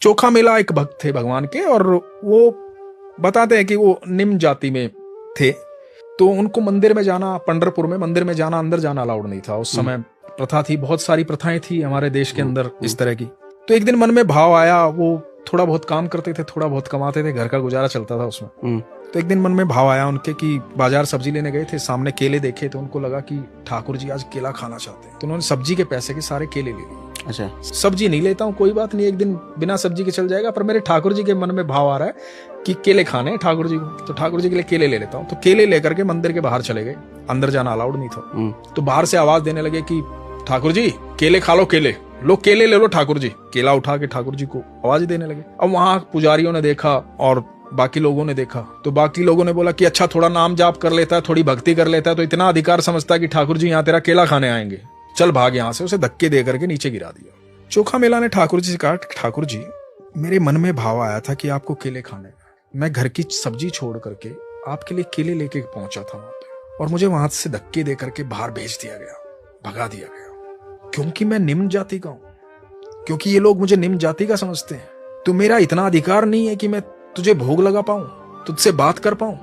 चोखा मेला एक भक्त थे भगवान के, और वो बताते हैं कि वो निम्न जाति में थे, तो उनको मंदिर में जाना, पंढरपुर में मंदिर में जाना, अंदर जाना अलाउड नहीं था। उस समय प्रथा थी, बहुत सारी प्रथाएं थी हमारे देश के अंदर इस तरह की। तो एक दिन मन में भाव आया, वो थोड़ा बहुत काम करते थे, थोड़ा बहुत कमाते थे, घर का गुजारा चलता था उसमें। तो एक दिन मन में भाव आया उनके कि बाजार सब्जी लेने गए थे, सामने केले देखे, तो उनको लगा कि ठाकुर जी आज केला खाना चाहते हैं। तो उन्होंने सब्जी के पैसे के सारे केले ले लिए। अच्छा, सब्जी नहीं लेता हूँ, कोई बात नहीं, एक दिन बिना सब्जी के चल जाएगा, पर मेरे ठाकुर जी के मन में भाव आ रहा है कि केले खाने हैं ठाकुर जी को, तो ठाकुर जी के लिए केले ले लेता हूँ। तो केले लेकर के मंदिर के बाहर चले गए, अंदर जाना अलाउड नहीं था। तो बाहर से आवाज देने लगे कि ठाकुर जी केले खा लो, केले लो, केले ले लो ठाकुर जी। केला उठा के ठाकुर जी को आवाज देने लगे। अब वहां पुजारियों ने देखा और बाकी लोगों ने देखा, तो बाकी लोगों ने बोला कि अच्छा थोड़ा नाम जाप कर लेता है, थोड़ी भक्ति कर लेता है, तो इतना अधिकार समझता है कि ठाकुर जी यहाँ तेरा केला खाने आएंगे, चल भाग यहाँ से। उसे धक्के दे करके नीचे गिरा दिया। चोखा मेला ने ठाकुर जी से कहा, ठाकुर जी मेरे मन में भाव आया था कि आपको केले खाने, मैं घर की सब्जी छोड़ करके आपके लिए केले लेके पहुंचा था वहां पे, और मुझे वहां से धक्के दे करके बाहर भेज दिया गया, भगा दिया गया, क्योंकि मैं निम्न जाति का हूं, क्योंकि ये लोग मुझे निम्न जाति का समझते हैं। तो मेरा इतना अधिकार नहीं है कि मैं तुझे भोग लगा पाऊं, तुझसे बात कर पाऊं।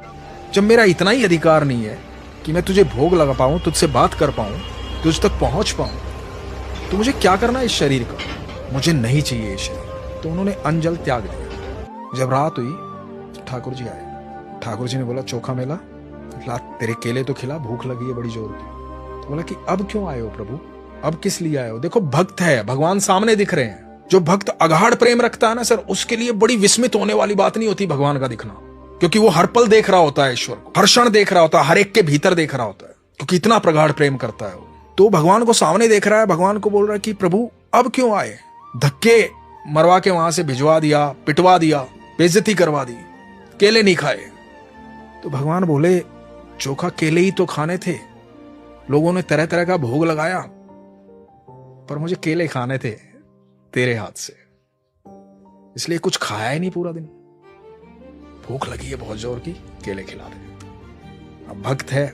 जब मेरा इतना ही अधिकार नहीं है कि मैं तुझे भोग लगा पाऊं, तुझसे बात कर पाऊं, तुझ तक पहुंच पाऊं, तो मुझे क्या करना है इस शरीर का? मुझे नहीं चाहिए ये शरीर। तो उन्होंने अंजल त्याग दिया। जब रात हुई तो ठाकुर जी आए। ठाकुर जी ने बोला, चोखा मेला ला तेरे केले तो खिला, भूख लगी है बड़ी जोर की। तो बोला कि अब क्यों आए हो प्रभु, अब किस लिए आए हो? देखो भक्त है, भगवान सामने दिख रहे हैं। जो भक्त अगाढ़ प्रेम रखता है ना सर, उसके लिए बड़ी विस्मित होने वाली बात नहीं होती भगवान का दिखना, क्योंकि वो हर पल देख रहा होता है ईश्वर को, हर क्षण देख रहा होता है, हर एक के भीतर देख रहा होता है, क्योंकि इतना प्रगाढ़ प्रेम करता है वो। तो भगवान को सामने देख रहा है, भगवान को बोल रहा है कि प्रभु अब क्यों आए? धक्के मरवा के वहां से भिजवा दिया, पिटवा दिया, बेइज्जती करवा दी, केले नहीं खाए। तो भगवान बोले, चोखा केले ही तो खाने थे, लोगों ने तरह तरह का भोग लगाया, पर मुझे केले खाने थे तेरे हाथ से, इसलिए कुछ खाया ही नहीं पूरा दिन। भूख लगी है बहुत जोर की, केले खिला दे। अब भक्त है,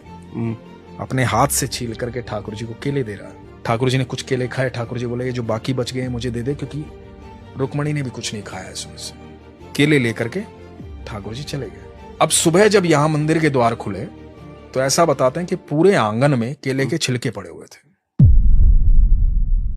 अपने हाथ से छील करके ठाकुर जी को केले दे रहा है। ठाकुर जी ने कुछ केले खाए। ठाकुर जी बोले, ये जो बाकी बच गए हैं मुझे दे दे, क्योंकि रुक्मणी ने भी कुछ नहीं खाया इसमें से। केले लेकर के ठाकुर जी चले गए। अब सुबह जब यहां मंदिर के द्वार खुले तो ऐसा बताते हैं कि पूरे आंगन में केले के छिलके पड़े हुए थे।